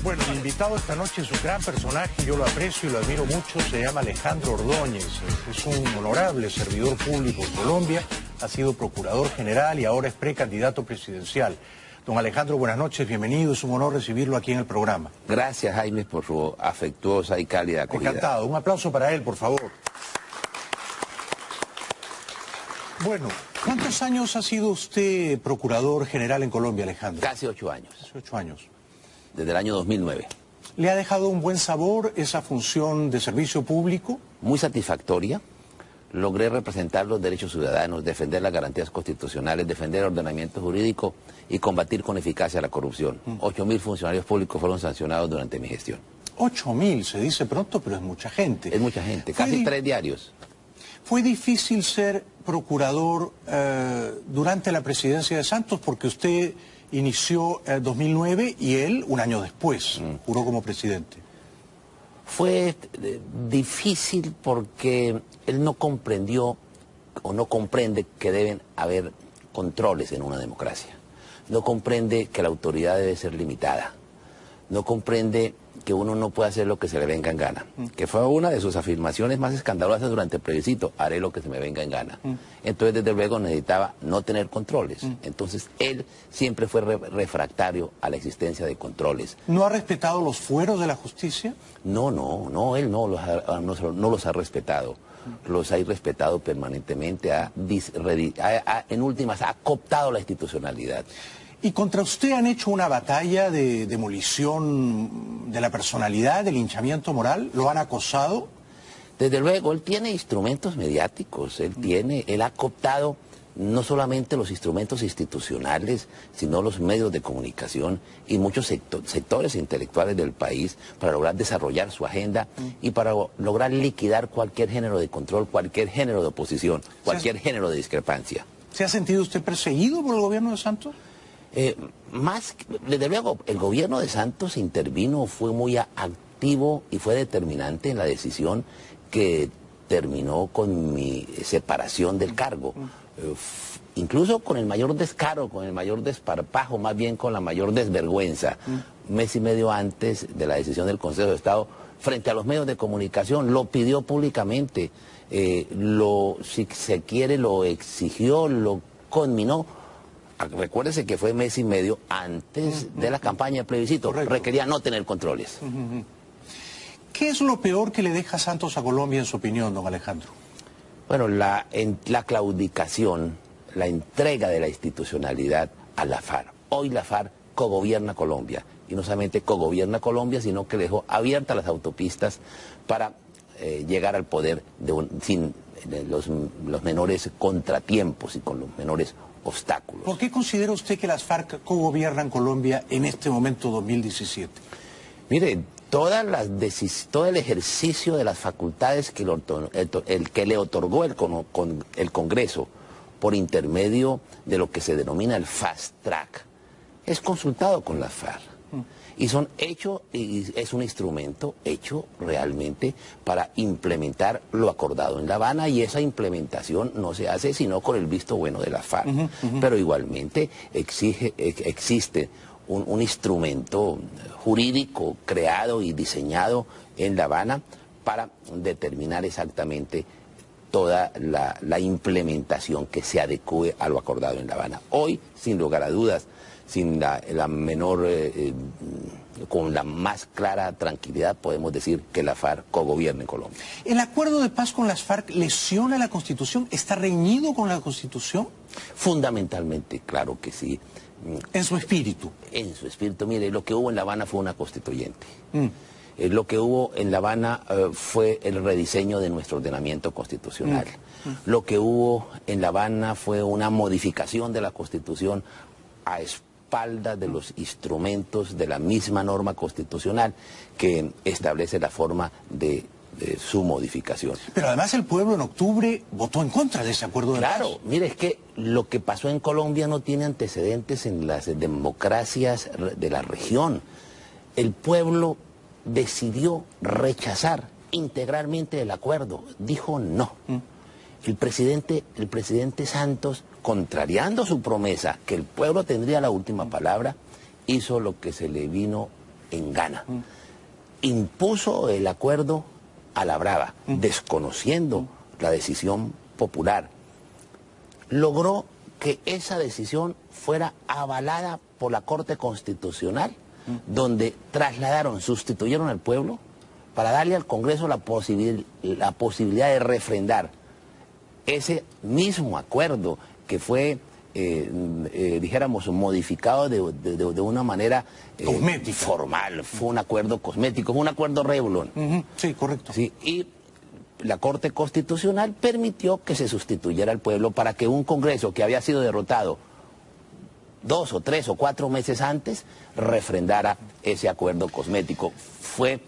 Bueno, mi invitado esta noche es un gran personaje, yo lo aprecio y lo admiro mucho, se llama Alejandro Ordóñez, es un honorable servidor público en Colombia, ha sido procurador general y ahora es precandidato presidencial. Don Alejandro, buenas noches, bienvenido, es un honor recibirlo aquí en el programa. Gracias, Jaime, por su afectuosa y cálida acogida. Encantado, un aplauso para él, por favor. Bueno, ¿cuántos años ha sido usted procurador general en Colombia, Alejandro? Casi 8 años. Casi 8 años. Desde el año 2009. ¿Le ha dejado un buen sabor esa función de servicio público? Muy satisfactoria. Logré representar los derechos ciudadanos, defender las garantías constitucionales, defender el ordenamiento jurídico y combatir con eficacia la corrupción. 8.000 funcionarios públicos fueron sancionados durante mi gestión. 8.000, se dice pronto, pero es mucha gente. Es mucha gente, casi 3 diarios. ¿Fue difícil ser procurador durante la presidencia de Santos? Porque usted inició en 2009 y él un año después juró como presidente. Fue difícil porque él no comprendió o no comprende que deben haber controles en una democracia. No comprende que la autoridad debe ser limitada. No comprende que uno no puede hacer lo que se le venga en gana. Que fue una de sus afirmaciones más escandalosas durante el plebiscito: haré lo que se me venga en gana. Entonces, desde luego, necesitaba no tener controles. Entonces, él siempre fue refractario a la existencia de controles. ¿No ha respetado los fueros de la justicia? No, él no los ha respetado. Los ha irrespetado permanentemente, en últimas, ha cooptado la institucionalidad. ¿Y contra usted han hecho una batalla de demolición de la personalidad, de linchamiento moral? ¿Lo han acosado? Desde luego, él tiene instrumentos mediáticos, él ha cooptado no solamente los instrumentos institucionales, sino los medios de comunicación y muchos sectores intelectuales del país para lograr desarrollar su agenda y para lograr liquidar cualquier género de control, cualquier género de oposición, cualquier género de discrepancia. ¿Se ha sentido usted perseguido por el gobierno de Santos? Desde luego, el gobierno de Santos intervino, fue muy activo y fue determinante en la decisión que terminó con mi separación del cargo. Incluso con el mayor descaro, con el mayor desparpajo, más bien con la mayor desvergüenza. Un mes y medio antes de la decisión del Consejo de Estado, frente a los medios de comunicación, lo pidió públicamente, si se quiere, lo exigió, lo conminó. Recuérdese que fue mes y medio antes de la campaña de plebiscito. Correcto. Requería no tener controles. ¿Qué es lo peor que le deja Santos a Colombia, en su opinión, don Alejandro? Bueno, la claudicación, la entrega de la institucionalidad a la FARC. Hoy la FARC cogobierna Colombia. Y no solamente cogobierna Colombia, sino que dejó abiertas las autopistas para llegar al poder sin los menores contratiempos y con los menores obstáculos. ¿Por qué considera usted que las FARC cogobiernan Colombia en este momento 2017? Mire, todo el ejercicio de las facultades que le otorgó el Congreso por intermedio de lo que se denomina el fast track es consultado con las FARC. Y es un instrumento hecho realmente para implementar lo acordado en La Habana, y esa implementación no se hace sino con el visto bueno de la FARC. Pero igualmente existe un instrumento jurídico creado y diseñado en La Habana para determinar exactamente toda la implementación que se adecue a lo acordado en La Habana. Hoy, sin lugar a dudas, con la más clara tranquilidad podemos decir que la FARC cogobierna en Colombia. ¿El acuerdo de paz con las FARC lesiona la Constitución? ¿Está reñido con la Constitución? Fundamentalmente, claro que sí. ¿En su espíritu? En su espíritu. Mire, lo que hubo en La Habana fue una constituyente. Lo que hubo en La Habana fue el rediseño de nuestro ordenamiento constitucional. Lo que hubo en La Habana fue una modificación de la Constitución a espaldas de los instrumentos de la misma norma constitucional que establece la forma de su modificación. Pero además el pueblo en octubre votó en contra de ese acuerdo de paz. Claro, mire, es que lo que pasó en Colombia no tiene antecedentes en las democracias de la región. El pueblo decidió rechazar integralmente el acuerdo, dijo no. El presidente Santos, contrariando su promesa que el pueblo tendría la última palabra, hizo lo que se le vino en Ghana. Impuso el acuerdo a la brava, desconociendo la decisión popular. Logró que esa decisión fuera avalada por la Corte Constitucional, donde sustituyeron al pueblo para darle al Congreso la posibilidad de refrendar ese mismo acuerdo que fue, dijéramos, modificado de una manera formal. Fue un acuerdo cosmético, fue un acuerdo Revlon. Sí, correcto. Sí, y la Corte Constitucional permitió que se sustituyera al pueblo para que un Congreso que había sido derrotado 2 o 3 o 4 meses antes refrendara ese acuerdo cosmético. Fue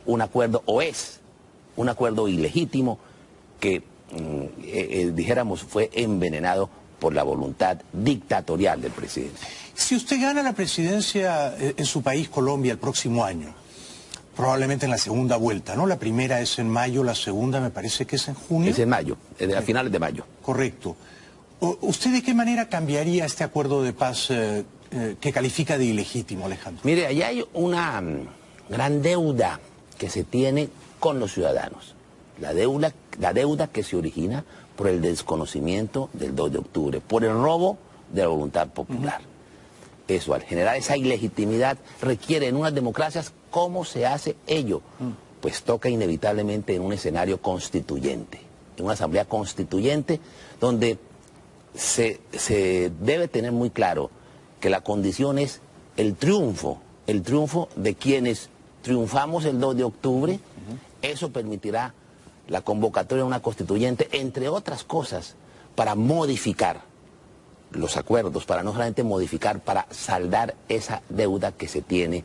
un acuerdo, o es un acuerdo ilegítimo que, dijéramos, fue envenenado por la voluntad dictatorial del presidente. Si usted gana la presidencia en su país, Colombia, el próximo año, probablemente en la segunda vuelta, ¿no? La primera es en mayo, la segunda me parece que es en junio. Es en mayo, a finales de mayo. Correcto. ¿Usted de qué manera cambiaría este acuerdo de paz que califica de ilegítimo, Alejandro? Mire, allá hay una gran deuda que se tiene con los ciudadanos. La deuda que se origina por el desconocimiento del 2 de octubre, por el robo de la voluntad popular. Eso, al generar esa ilegitimidad, requiere en unas democracias, ¿cómo se hace ello? Pues toca inevitablemente en un escenario constituyente, en una asamblea constituyente, donde se debe tener muy claro que la condición es el triunfo de quienes triunfamos el 2 de octubre. Eso permitirá la convocatoria de una constituyente, entre otras cosas, para modificar los acuerdos, para no solamente modificar, para saldar esa deuda que se tiene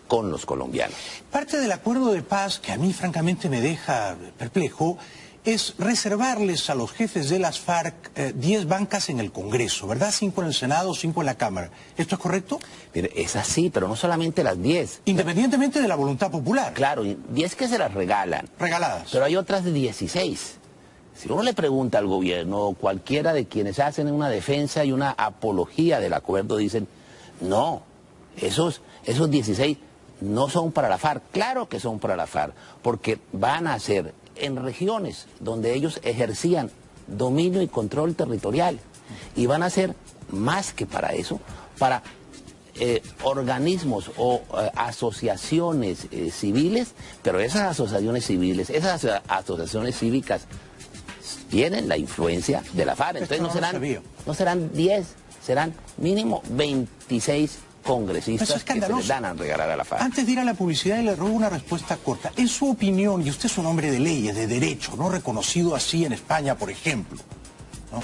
con los colombianos. Parte del acuerdo de paz, que a mí francamente me deja perplejo, es reservarles a los jefes de las FARC 10 bancas en el Congreso, ¿verdad? 5 en el Senado, 5 en la Cámara. ¿Esto es correcto? Mire, es así, pero no solamente las 10. Independientemente de la voluntad popular. Claro, 10 que se las regalan. Regaladas. Pero hay otras de 16. Si uno le pregunta al gobierno, cualquiera de quienes hacen una defensa y una apología del acuerdo, dicen, no, esos 16 no son para la FARC. Claro que son para la FARC, porque van a ser en regiones donde ellos ejercían dominio y control territorial. Y van a ser más que para eso, para organismos o asociaciones civiles, pero esas asociaciones civiles, esas asociaciones cívicas tienen la influencia de la FARC. Entonces no serán 10, serán mínimo 26 congresistas que se les dan a regalar a la FARC. Antes de ir a la publicidad, le ruego una respuesta corta. En su opinión, y usted es un hombre de leyes, de derecho, no reconocido así en España, por ejemplo, ¿no?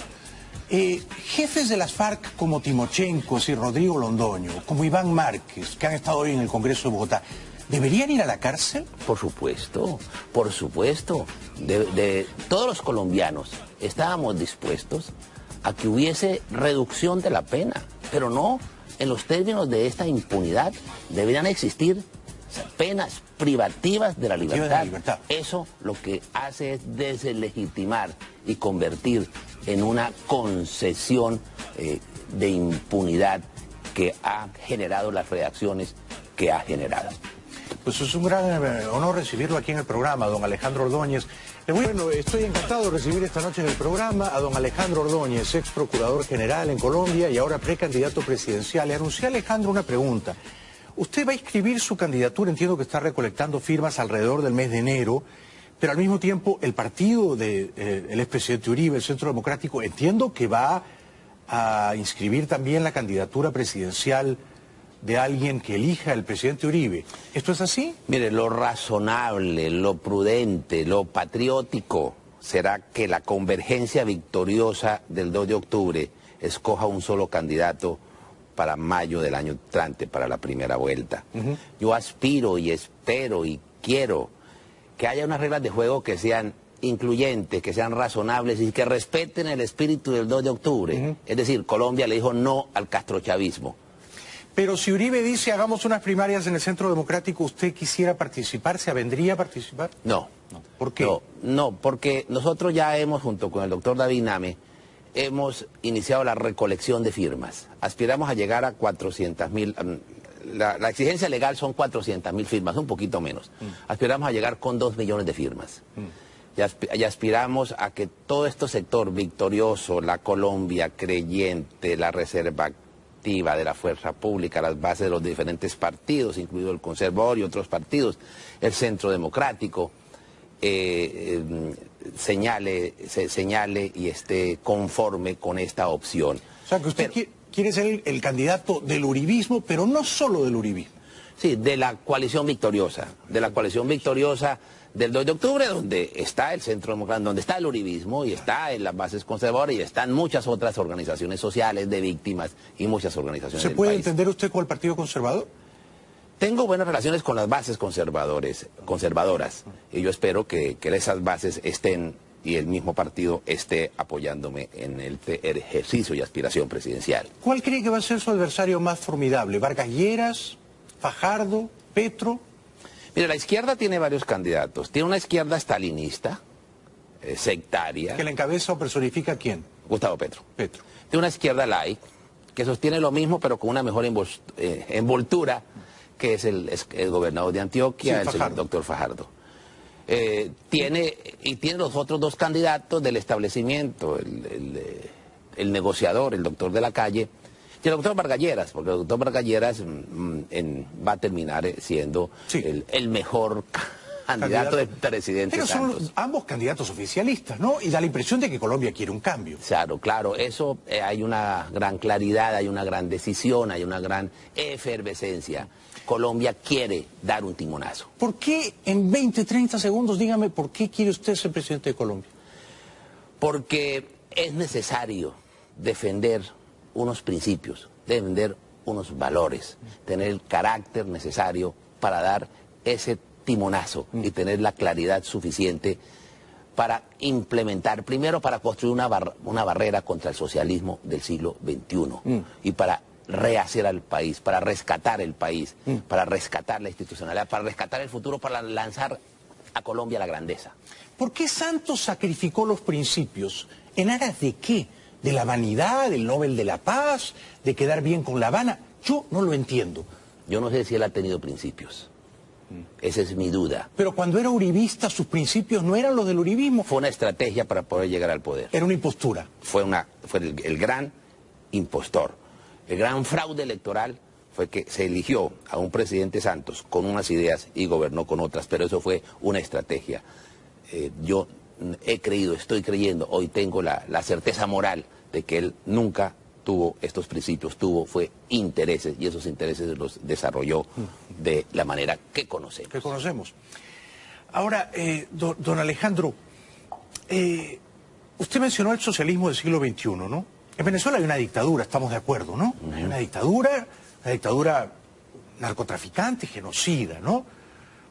Jefes de las FARC como Timochenko y Rodrigo Londoño, como Iván Márquez, que han estado hoy en el Congreso de Bogotá, ¿deberían ir a la cárcel? Por supuesto, por supuesto. Todos los colombianos estábamos dispuestos a que hubiese reducción de la pena, pero no en los términos de esta impunidad. Deberían existir penas privativas de la libertad. Eso lo que hace es deslegitimar y convertir en una concesión de impunidad que ha generado las reacciones que ha generado. Pues es un gran honor recibirlo aquí en el programa, don Alejandro Ordóñez. Bueno, estoy encantado de recibir esta noche en el programa a don Alejandro Ordóñez, ex procurador general en Colombia y ahora precandidato presidencial. Le anuncié a Alejandro una pregunta. Usted va a inscribir su candidatura, entiendo que está recolectando firmas alrededor del mes de enero, pero al mismo tiempo el partido del expresidente Uribe, el Centro Democrático, entiendo que va a inscribir también la candidatura presidencial de alguien que elija el presidente Uribe. ¿Esto es así? Mire, lo razonable, lo prudente, lo patriótico será que la convergencia victoriosa del 2 de octubre escoja un solo candidato para mayo del año entrante, para la primera vuelta. Yo aspiro y espero y quiero que haya unas reglas de juego que sean incluyentes, que sean razonables y que respeten el espíritu del 2 de octubre. Es decir, Colombia le dijo no al castrochavismo. Pero si Uribe dice hagamos unas primarias en el Centro Democrático, ¿usted quisiera participar? ¿Se avendría a participar? No. ¿Por qué? No, porque nosotros ya hemos, junto con el doctor David Name, hemos iniciado la recolección de firmas. Aspiramos a llegar a 400.000, la exigencia legal son 400.000 firmas, un poquito menos. Aspiramos a llegar con 2 millones de firmas. Y aspiramos a que todo este sector victorioso, la Colombia creyente, la reserva activa de la fuerza pública, las bases de los diferentes partidos, incluido el Conservador y otros partidos, el Centro Democrático, señale y esté conforme con esta opción. O sea, que usted quiere ser el candidato del uribismo, pero no solo del uribismo. Sí, de la coalición victoriosa, del 2 de octubre, donde está el Centro Democrático, donde está el uribismo y está en las bases conservadoras y están muchas otras organizaciones sociales de víctimas y muchas organizaciones del país. ¿Se puede entender usted con el Partido Conservador? Tengo buenas relaciones con las bases conservadoras, y yo espero que esas bases estén y el mismo partido esté apoyándome en el ejercicio y aspiración presidencial. ¿Cuál cree que va a ser su adversario más formidable? ¿Vargas Lleras, Fajardo, Petro? Mira, la izquierda tiene varios candidatos. Tiene una izquierda stalinista, sectaria. ¿Que la encabeza o personifica quién? Gustavo Petro. Petro. Tiene una izquierda light, que sostiene lo mismo pero con una mejor envoltura, que es el gobernador de Antioquia, sí, el señor doctor Fajardo. Tiene los otros 2 candidatos del establecimiento, el negociador, el doctor de la calle, y el doctor Vargas Lleras, porque el doctor Vargas Lleras va a terminar siendo el mejor candidato del presidente Pero Santos. son ambos candidatos oficialistas, ¿no? Y da la impresión de que Colombia quiere un cambio. Claro, eso hay una gran claridad, hay una gran decisión, hay una gran efervescencia. Colombia quiere dar un timonazo. ¿Por qué en 20, 30 segundos, dígame, por qué quiere usted ser presidente de Colombia? Porque es necesario defender unos principios, defender unos valores, tener el carácter necesario para dar ese timonazo y tener la claridad suficiente para implementar, primero para construir una barrera contra el socialismo del siglo XXI y para rehacer al país, para rescatar el país, para rescatar la institucionalidad, para rescatar el futuro, para lanzar a Colombia a la grandeza. ¿Por qué Santos sacrificó los principios? ¿En aras de qué? ¿De la vanidad, del Nobel de la Paz, de quedar bien con La Habana? Yo no lo entiendo. Yo no sé si él ha tenido principios. Esa es mi duda. Pero cuando era uribista, sus principios no eran los del uribismo. Fue una estrategia para poder llegar al poder. Era una impostura. Fue el gran impostor. El gran fraude electoral fue que se eligió a un presidente Santos con unas ideas y gobernó con otras, pero eso fue una estrategia. Yo estoy creyendo, hoy tengo la certeza moral de que él nunca tuvo estos principios, fue intereses, y esos intereses los desarrolló de la manera que conocemos. Ahora, don Alejandro, usted mencionó el socialismo del siglo XXI, ¿no? En Venezuela hay una dictadura, estamos de acuerdo, ¿no? Hay una dictadura narcotraficante, genocida, ¿no?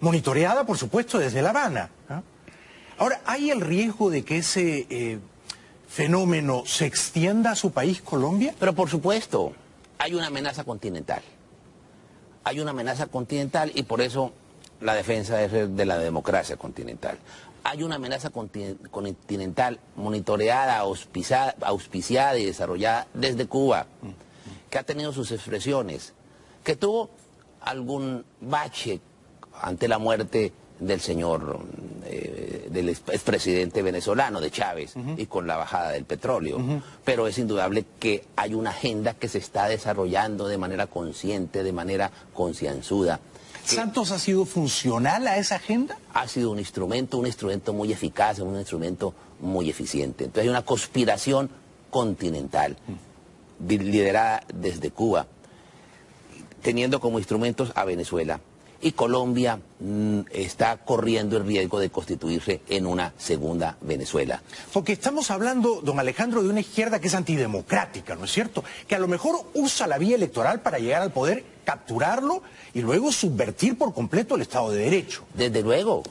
Monitoreada, por supuesto, desde La Habana, ¿no? Ahora, ¿hay el riesgo de que ese fenómeno se extienda a su país, Colombia? Pero por supuesto, hay una amenaza continental. Hay una amenaza continental y por eso la defensa es de la democracia continental. Hay una amenaza continental monitoreada, auspiciada y desarrollada desde Cuba, que ha tenido sus expresiones, que tuvo algún bache ante la muerte del señor, del expresidente venezolano, de Chávez, y con la bajada del petróleo. Pero es indudable que hay una agenda que se está desarrollando de manera consciente, de manera concienzuda. ¿Santos ha sido funcional a esa agenda? Ha sido un instrumento muy eficaz, un instrumento muy eficiente. Entonces hay una conspiración continental, liderada desde Cuba, teniendo como instrumentos a Venezuela. Y Colombia está corriendo el riesgo de constituirse en una segunda Venezuela. Porque estamos hablando, don Alejandro, de una izquierda que es antidemocrática, ¿no es cierto? Que a lo mejor usa la vía electoral para llegar al poder, capturarlo y luego subvertir por completo el Estado de Derecho. Desde luego.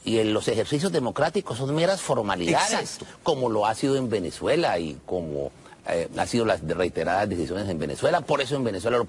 Y los ejercicios democráticos son meras formalidades, como lo ha sido en Venezuela y como ha sido las reiteradas decisiones en Venezuela. Por eso en Venezuela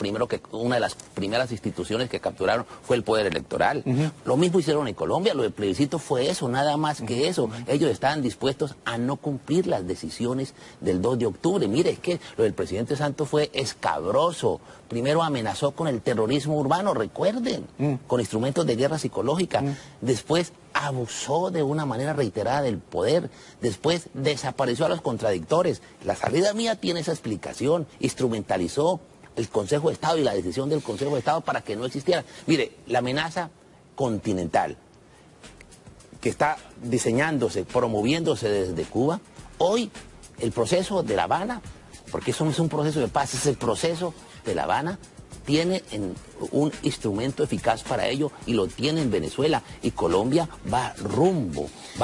una de las primeras instituciones que capturaron fue el poder electoral. Lo mismo hicieron en Colombia, lo del plebiscito fue eso, nada más que eso. Ellos estaban dispuestos a no cumplir las decisiones del 2 de octubre. Mire, es que lo del presidente Santos fue escabroso. Primero amenazó con el terrorismo urbano, recuerden, con instrumentos de guerra psicológica. Después abusó de una manera reiterada del poder. Después desapareció a los contradictores. La salida mía tiene esa explicación. Instrumentalizó el Consejo de Estado y la decisión del Consejo de Estado para que no existiera. Mire, la amenaza continental que está diseñándose, promoviéndose desde Cuba, hoy el proceso de La Habana, porque eso no es un proceso de paz, es el proceso de La Habana, tiene un instrumento eficaz para ello y lo tiene en Venezuela. Y Colombia va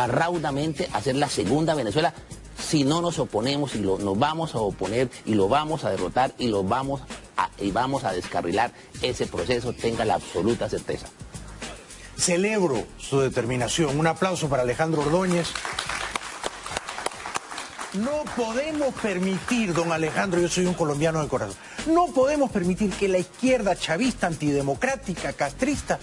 raudamente a ser la segunda Venezuela si no nos oponemos y nos vamos a oponer y lo vamos a derrotar y vamos a descarrilar ese proceso, tenga la absoluta certeza. Celebro su determinación. Un aplauso para Alejandro Ordóñez. No podemos permitir, don Alejandro, yo soy un colombiano de corazón, no podemos permitir que la izquierda chavista, antidemocrática, castrista,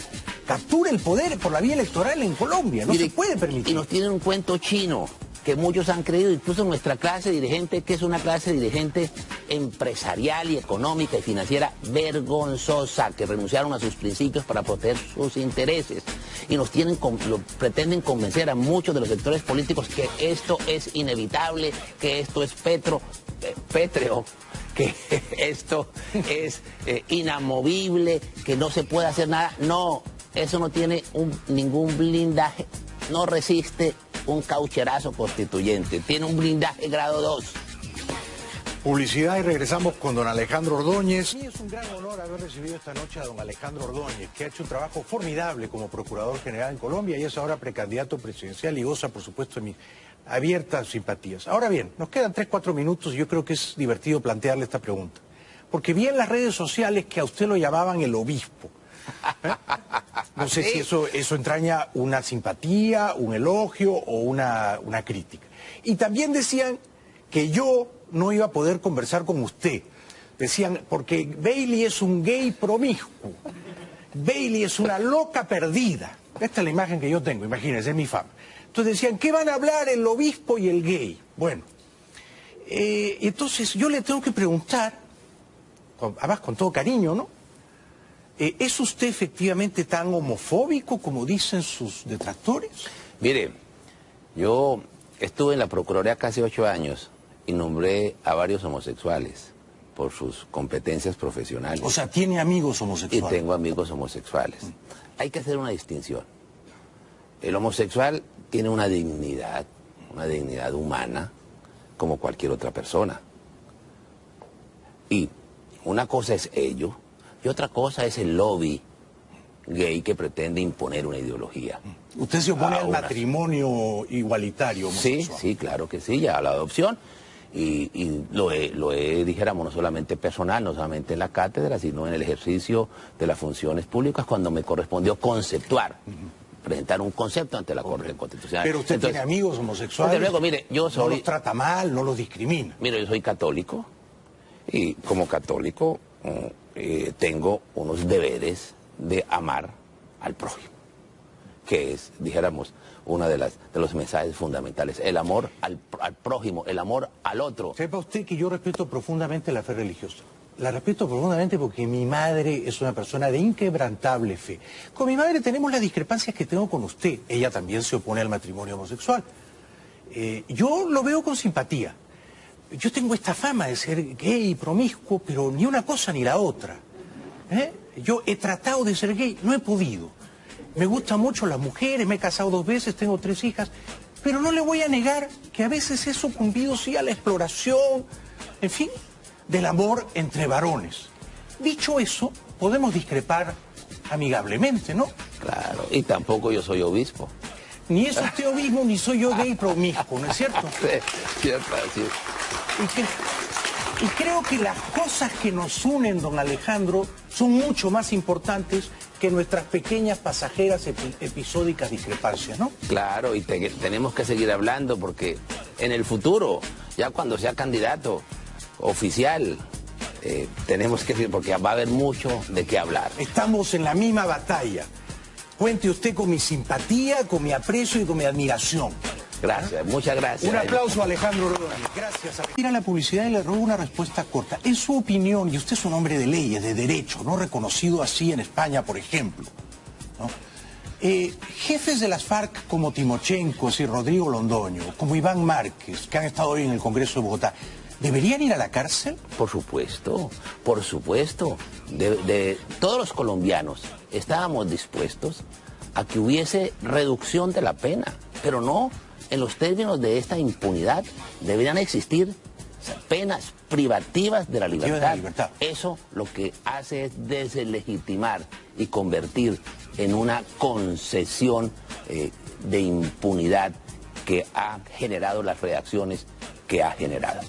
capture el poder por la vía electoral en Colombia. No se puede permitir. Y nos tienen un cuento chino que muchos han creído, incluso nuestra clase dirigente, que es una clase dirigente empresarial y económica y financiera vergonzosa, que renunciaron a sus principios para proteger sus intereses. Y pretenden convencer a muchos de los sectores políticos que esto es inevitable, que esto es pétreo, que esto es inamovible, que no se puede hacer nada. No, eso no tiene ningún blindaje, no resiste un caucherazo constituyente, tiene un blindaje grado 2. Publicidad y regresamos con don Alejandro Ordóñez. Sí, es un gran honor haber recibido esta noche a don Alejandro Ordóñez, que ha hecho un trabajo formidable como Procurador General en Colombia y es ahora precandidato presidencial y goza, por supuesto, de mis abiertas simpatías. Ahora bien, nos quedan 3-4 minutos y yo creo que es divertido plantearle esta pregunta. Porque vi en las redes sociales que a usted lo llamaban el obispo. No sé si eso entraña una simpatía, un elogio o una crítica. Y también decían que yo no iba a poder conversar con usted. Decían, porque Bailey es un gay promiscuo. Bailey es una loca perdida. Esta es la imagen que yo tengo, imagínense, es mi fama. Entonces decían, ¿qué van a hablar el obispo y el gay? Bueno, entonces yo le tengo que preguntar, además con todo cariño, ¿no? ¿Es usted efectivamente tan homofóbico como dicen sus detractores? Mire, yo estuve en la Procuraduría casi 8 años y nombré a varios homosexuales por sus competencias profesionales. O sea, ¿tiene amigos homosexuales? Y tengo amigos homosexuales. Hay que hacer una distinción. El homosexual tiene una dignidad humana como cualquier otra persona. Y una cosa es ello y otra cosa es el lobby gay que pretende imponer una ideología. ¿Usted se opone al matrimonio igualitario homosexual? Sí, claro que sí, ya a la adopción. Y lo he, dijéramos, no solamente personal, no solamente en la cátedra, sino en el ejercicio de las funciones públicas cuando me correspondió conceptuar, presentar un concepto ante la Corte Constitucional. Pero usted tiene amigos homosexuales. Desde luego, mire, yo soy... No los trata mal, no los discrimina. Mire, yo soy católico y como católico tengo unos deberes de amar al prójimo, que es, dijéramos, uno de los mensajes fundamentales, el amor al prójimo, el amor al otro. Sepa usted que yo respeto profundamente la fe religiosa. La respeto profundamente porque mi madre es una persona de inquebrantable fe. Con mi madre tenemos las discrepancias que tengo con usted. Ella también se opone al matrimonio homosexual. Yo lo veo con simpatía. Yo tengo esta fama de ser gay y promiscuo, pero ni una cosa ni la otra. Yo he tratado de ser gay, no he podido. Me gustan mucho las mujeres, me he casado 2 veces, tengo 3 hijas, pero no le voy a negar que a veces he sucumbido, sí, a la exploración, en fin, del amor entre varones. Dicho eso, podemos discrepar amigablemente, ¿no? Claro, y tampoco yo soy obispo. Ni es usted obispo, ni soy yo gay promiscuo, ¿no es cierto? Sí, cierto, así es. Y creo que las cosas que nos unen, don Alejandro, son mucho más importantes que nuestras pequeñas pasajeras episódicas discrepancias, ¿no? Claro, y tenemos que seguir hablando porque en el futuro, ya cuando sea candidato, oficial, tenemos que decir, porque va a haber mucho de qué hablar. Estamos en la misma batalla. Cuente usted con mi simpatía, con mi aprecio y con mi admiración. Gracias, muchas gracias. Un aplauso a Alejandro Ordóñez. Gracias. Mira la publicidad y le robo una respuesta corta. En su opinión, y usted es un hombre de leyes, de derecho, no reconocido así en España, por ejemplo, ¿no? Jefes de las FARC como Timochenko y Rodrigo Londoño, como Iván Márquez, que han estado hoy en el Congreso de Bogotá, ¿deberían ir a la cárcel? Por supuesto, por supuesto. Todos los colombianos estábamos dispuestos a que hubiese reducción de la pena, pero no en los términos de esta impunidad. Deberían existir penas privativas de la libertad. Eso lo que hace es deslegitimar y convertir en una concesión de impunidad que ha generado las reacciones que ha generado.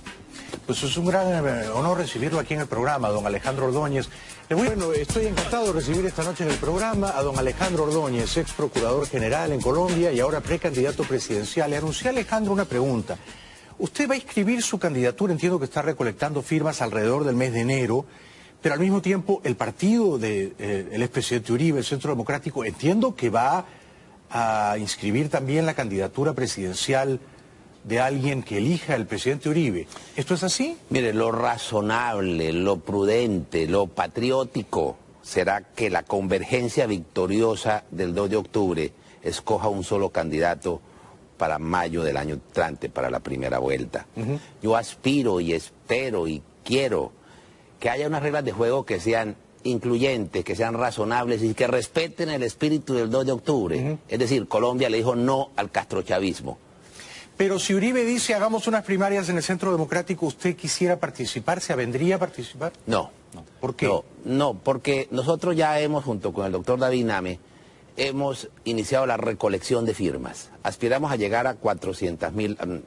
Pues es un gran honor recibirlo aquí en el programa, don Alejandro Ordóñez. Bueno, estoy encantado de recibir esta noche en el programa a don Alejandro Ordóñez, ex procurador general en Colombia y ahora precandidato presidencial. Le anuncié a Alejandro una pregunta. Usted va a inscribir su candidatura, entiendo que está recolectando firmas alrededor del mes de enero, pero al mismo tiempo el partido del expresidente Uribe, el Centro Democrático, entiendo que va a inscribir también la candidatura presidencial de alguien que elija el presidente Uribe. ¿Esto es así? Mire, lo razonable, lo prudente, lo patriótico será que la convergencia victoriosa del 2 de octubre escoja un solo candidato para mayo del año entrante, para la primera vuelta. Yo aspiro y espero y quiero que haya unas reglas de juego que sean incluyentes, que sean razonables y que respeten el espíritu del 2 de octubre. Es decir, Colombia le dijo no al castrochavismo. Pero si Uribe dice hagamos unas primarias en el Centro Democrático, ¿usted quisiera participar? ¿Se avendría a participar? No. ¿Por qué? No, porque nosotros ya hemos, junto con el doctor David Name, hemos iniciado la recolección de firmas. Aspiramos a llegar a 400.000,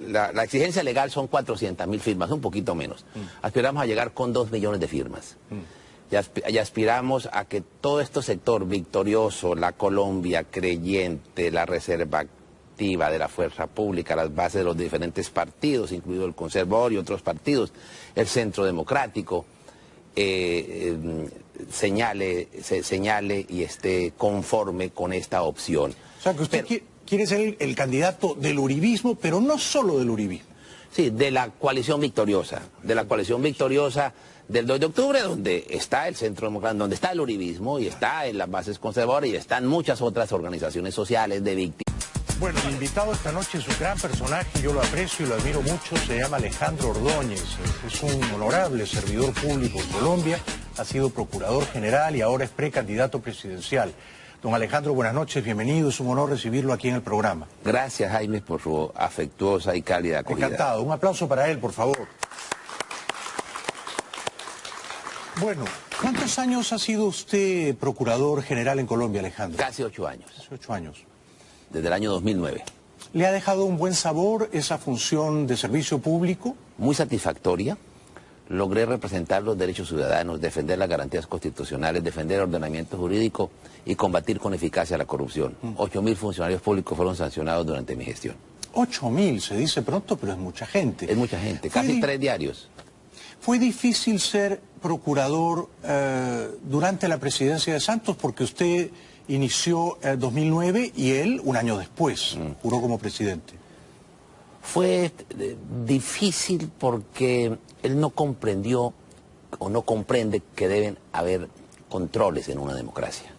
la exigencia legal son 400.000 firmas, un poquito menos. Aspiramos a llegar con 2 millones de firmas. Y aspiramos a que todo este sector victorioso, la Colombia creyente, la Reserva Activa de la Fuerza Pública, las bases de los diferentes partidos, incluido el Conservador y otros partidos, el Centro Democrático, señale y esté conforme con esta opción. O sea, que usted quiere ser el candidato del uribismo, pero no solo del uribismo. Sí, de la coalición victoriosa, del 2 de octubre, donde está el Centro Democrático, donde está el uribismo y está en las bases conservadoras y están muchas otras organizaciones sociales de víctimas. Bueno, mi invitado esta noche es un gran personaje, yo lo aprecio y lo admiro mucho, se llama Alejandro Ordóñez, es un honorable servidor público en Colombia, ha sido procurador general y ahora es precandidato presidencial. Don Alejandro, buenas noches, bienvenido, es un honor recibirlo aquí en el programa. Gracias, Jaime, por su afectuosa y cálida acogida. Encantado, un aplauso para él, por favor. Bueno, ¿cuántos años ha sido usted procurador general en Colombia, Alejandro? Casi 8 años. Casi 8 años. Desde el año 2009. ¿Le ha dejado un buen sabor esa función de servicio público? Muy satisfactoria. Logré representar los derechos ciudadanos, defender las garantías constitucionales, defender el ordenamiento jurídico y combatir con eficacia la corrupción. 8.000 funcionarios públicos fueron sancionados durante mi gestión. 8.000, se dice pronto, pero es mucha gente. Es mucha gente, casi 3 diarios. ¿Fue difícil ser procurador durante la presidencia de Santos? Porque usted inició en 2009 y él un año después juró como presidente. Fue difícil porque él no comprendió o no comprende que deben haber controles en una democracia.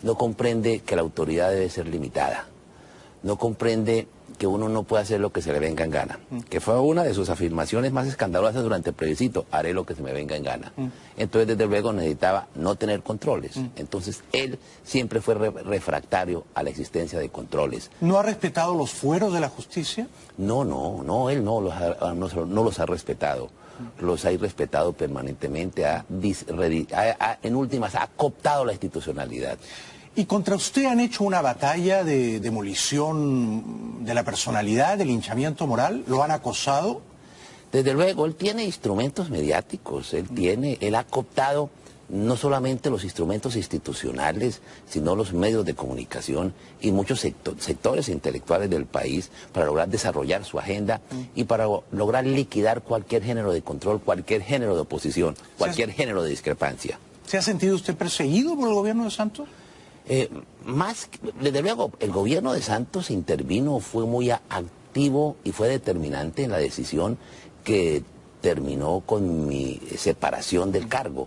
No comprende que la autoridad debe ser limitada. No comprende que uno no puede hacer lo que se le venga en gana. Que fue una de sus afirmaciones más escandalosas durante el plebiscito: haré lo que se me venga en gana. Entonces, desde luego, necesitaba no tener controles. Entonces, él siempre fue refractario a la existencia de controles. ¿No ha respetado los fueros de la justicia? No, él no los ha respetado. Los ha irrespetado permanentemente, en últimas, ha cooptado la institucionalidad. ¿Y contra usted han hecho una batalla de demolición de la personalidad, de linchamiento moral? ¿Lo han acosado? Desde luego, él tiene instrumentos mediáticos, él ha cooptado no solamente los instrumentos institucionales, sino los medios de comunicación y muchos sectores intelectuales del país para lograr desarrollar su agenda y para lograr liquidar cualquier género de control, cualquier género de oposición, cualquier género de discrepancia. ¿Se ha sentido usted perseguido por el gobierno de Santos? Desde luego, el gobierno de Santos intervino, fue muy activo y fue determinante en la decisión que terminó con mi separación del cargo.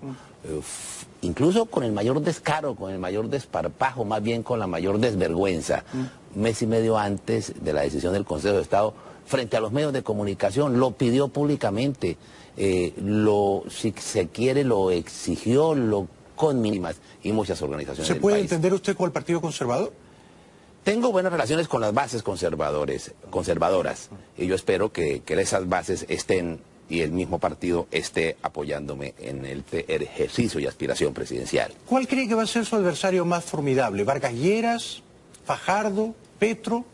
Incluso con el mayor descaro, con el mayor desparpajo, más bien con la mayor desvergüenza. Un mes y medio antes de la decisión del Consejo de Estado, frente a los medios de comunicación, lo pidió públicamente, si se quiere, lo exigió, con mínimas y muchas organizaciones del país. ¿Se puede entender usted con el Partido Conservador? Tengo buenas relaciones con las bases conservadoras, y yo espero que esas bases estén y el mismo partido esté apoyándome en el ejercicio y aspiración presidencial. ¿Cuál cree que va a ser su adversario más formidable? ¿Vargas Lleras, Fajardo, Petro?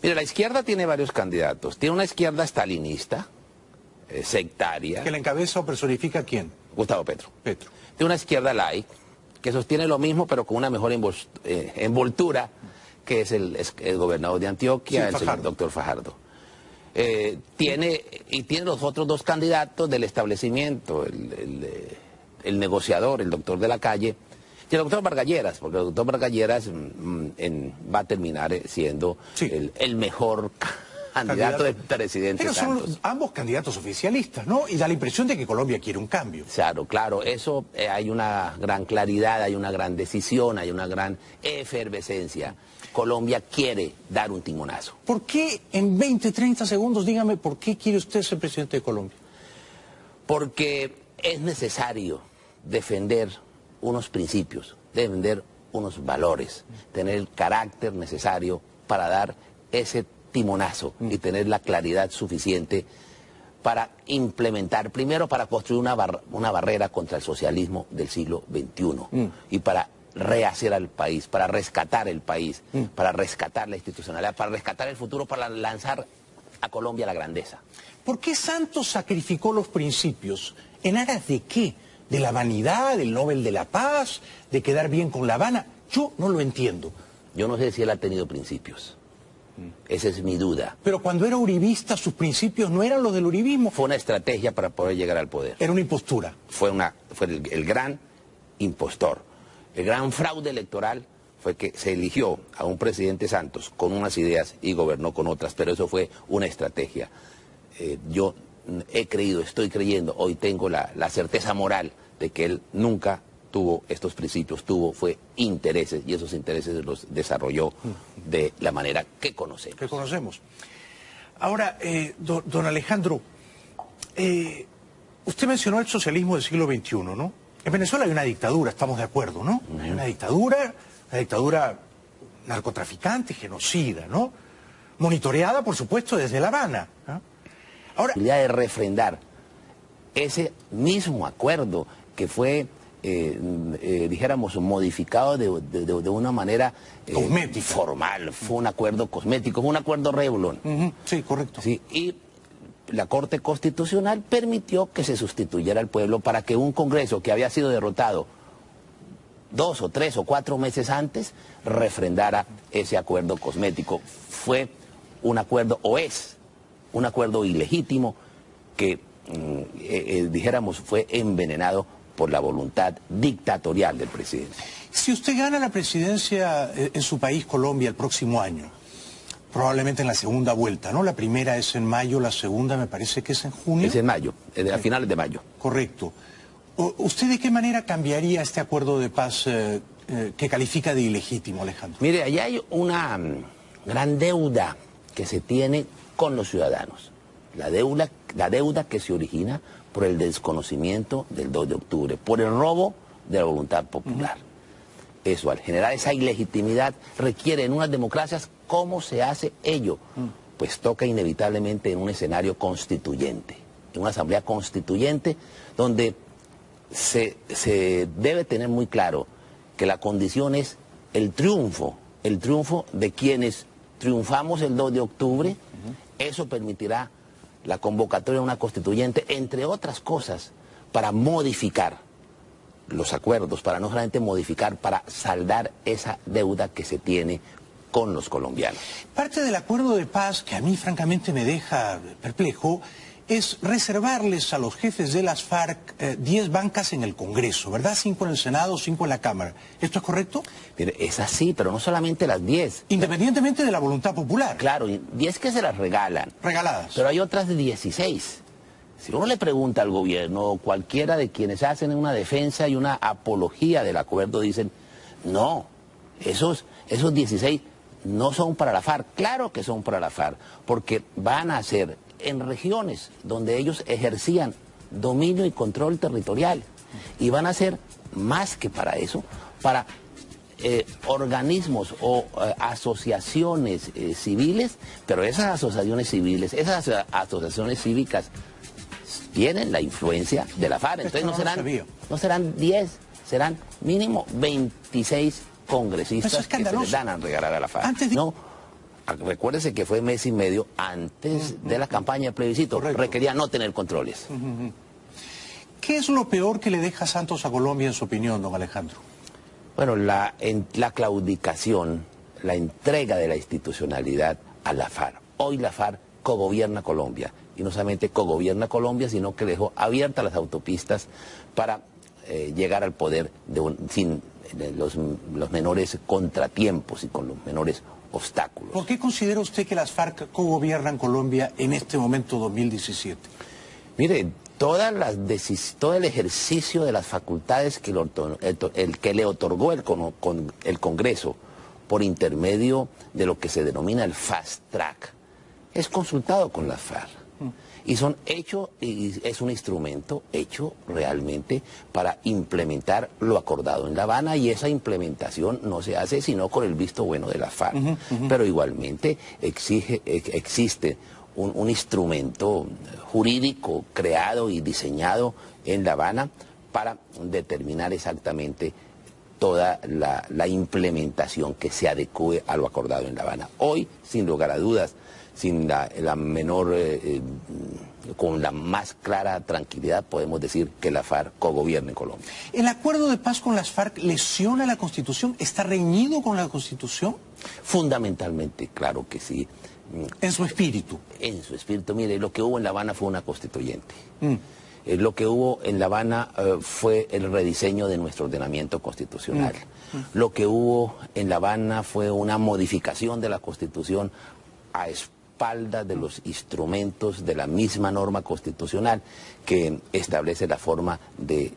Mire, la izquierda tiene varios candidatos. Tiene una izquierda stalinista, sectaria. ¿Que la encabeza o personifica quién? Gustavo Petro. Petro. Tiene una izquierda light, que sostiene lo mismo, pero con una mejor envoltura, que es el gobernador de Antioquia, sí, el señor doctor Fajardo. Tiene los otros dos candidatos del establecimiento, el negociador, el doctor de la calle, y el doctor Vargas Lleras, porque el doctor Vargas Lleras va a terminar siendo sí, el mejor candidato del presidente Pero Santos. Son ambos candidatos oficialistas, ¿no? Y da la impresión de que Colombia quiere un cambio. Claro, eso hay una gran claridad, hay una gran decisión, hay una gran efervescencia. Colombia quiere dar un timonazo. ¿Por qué en 20, 30 segundos, dígame, por qué quiere usted ser presidente de Colombia? Porque es necesario defender unos principios, defender unos valores, tener el carácter necesario para dar ese timonazo y tener la claridad suficiente para implementar, primero para construir una barrera contra el socialismo del siglo XXI y para rehacer al país, para rescatar el país, para rescatar la institucionalidad, para rescatar el futuro, para lanzar a Colombia a la grandeza. ¿Por qué Santos sacrificó los principios? ¿En aras de qué? ¿De la vanidad, del Nobel de la Paz, de quedar bien con La Habana? Yo no lo entiendo. Yo no sé si él ha tenido principios. Esa es mi duda. Pero cuando era uribista, sus principios no eran los del uribismo. Fue una estrategia para poder llegar al poder. Era una impostura. Fue el gran impostor. El gran fraude electoral fue que se eligió a un presidente Santos con unas ideas y gobernó con otras, pero eso fue una estrategia. Yo he creído, estoy creyendo, hoy tengo la certeza moral de que él nunca tuvo estos principios, fue intereses, y esos intereses los desarrolló de la manera que conocemos. Ahora, don Alejandro, usted mencionó el socialismo del siglo XXI, ¿no? En Venezuela hay una dictadura, estamos de acuerdo, ¿no? Hay una dictadura narcotraficante, genocida, ¿no? Monitoreada, por supuesto, desde La Habana, ¿no? Ahora, la idea de refrendar ese mismo acuerdo que fue, dijéramos, modificado de una manera cosmética, formal, fue un acuerdo cosmético, fue un acuerdo Revlon. Sí, correcto. Sí, y la Corte Constitucional permitió que se sustituyera al pueblo para que un Congreso que había sido derrotado 2 o 3 o 4 meses antes refrendara ese acuerdo cosmético. Fue un acuerdo, o es un acuerdo ilegítimo que, dijéramos, fue envenenado por la voluntad dictatorial del presidente. Si usted gana la presidencia en su país, Colombia, el próximo año, probablemente en la segunda vuelta, ¿no? La primera es en mayo, la segunda me parece que es en junio. Es en mayo, a finales de mayo. Correcto. ¿Usted de qué manera cambiaría este acuerdo de paz que califica de ilegítimo, Alejandro? Mire, allá hay una gran deuda que se tiene con los ciudadanos. La deuda que se origina por el desconocimiento del 2 de octubre, por el robo de la voluntad popular. Eso, al generar esa ilegitimidad, requiere en unas democracias, ¿cómo se hace ello? Pues toca inevitablemente en un escenario constituyente, en una asamblea constituyente, donde se debe tener muy claro que la condición es el triunfo de quienes triunfamos el 2 de octubre, eso permitirá la convocatoria de una constituyente, entre otras cosas, para modificar los acuerdos, para no solamente modificar, para saldar esa deuda que se tiene con los colombianos. Parte del acuerdo de paz, que a mí francamente me deja perplejo, es reservarles a los jefes de las FARC 10 bancas en el Congreso, ¿verdad? 5 en el Senado, 5 en la Cámara. ¿Esto es correcto? Mire, es así, pero no solamente las 10. Independientemente de la voluntad popular. Claro, 10 que se las regalan. Regaladas. Pero hay otras de 16. Si uno le pregunta al gobierno, cualquiera de quienes hacen una defensa y una apología del acuerdo dicen, no, esos 16 no son para la FARC. Claro que son para la FARC, porque van a ser en regiones donde ellos ejercían dominio y control territorial. Y van a ser más que para eso, para organismos o asociaciones civiles, pero esas asociaciones civiles, esas asociaciones cívicas tienen la influencia de la FARC. Entonces no serán 10, serán mínimo 26 congresistas que se les dan a regalar a la FARC. No, recuérdese que fue mes y medio antes de la campaña de plebiscito. Correcto. Requería no tener controles. ¿Qué es lo peor que le deja Santos a Colombia, en su opinión, don Alejandro? Bueno, la claudicación, la entrega de la institucionalidad a la FARC. Hoy la FARC cogobierna Colombia. Y no solamente cogobierna Colombia, sino que dejó abiertas las autopistas para llegar al poder sin los menores contratiempos y con los menores obstáculos. ¿Por qué considera usted que las FARC cogobiernan Colombia en este momento 2017? Mire, todo el ejercicio de las facultades que le otorgó el Congreso por intermedio de lo que se denomina el fast track es consultado con las FARC. Y es un instrumento hecho realmente para implementar lo acordado en La Habana, y esa implementación no se hace sino con el visto bueno de la FARC. Pero igualmente existe un instrumento jurídico creado y diseñado en La Habana para determinar exactamente toda la implementación que se adecue a lo acordado en La Habana. Hoy, sin lugar a dudas, sin la menor, con la más clara tranquilidad, podemos decir que la FARC cogobierna en Colombia. ¿El acuerdo de paz con las FARC lesiona la Constitución? ¿Está reñido con la Constitución? Fundamentalmente, claro que sí. ¿En su espíritu? En su espíritu. Mire, lo que hubo en La Habana fue una constituyente. Lo que hubo en La Habana fue el rediseño de nuestro ordenamiento constitucional. Lo que hubo en La Habana fue una modificación de la Constitución a espaldas de los instrumentos de la misma norma constitucional que establece la forma de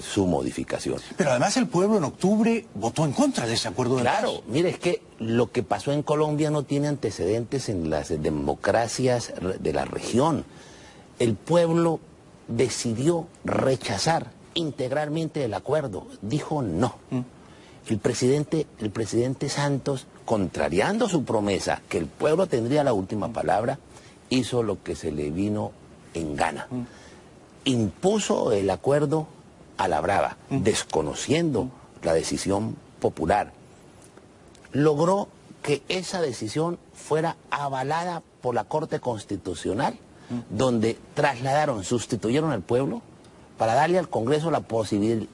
su modificación. Pero además el pueblo en octubre votó en contra de ese acuerdo de paz. Claro, mire, es que lo que pasó en Colombia no tiene antecedentes en las democracias de la región. El pueblo decidió rechazar integralmente el acuerdo, dijo no. El presidente Santos, contrariando su promesa que el pueblo tendría la última palabra, hizo lo que se le vino en gana. Impuso el acuerdo a la brava, desconociendo la decisión popular. Logró que esa decisión fuera avalada por la Corte Constitucional, donde sustituyeron al pueblo para darle al Congreso la posibilidad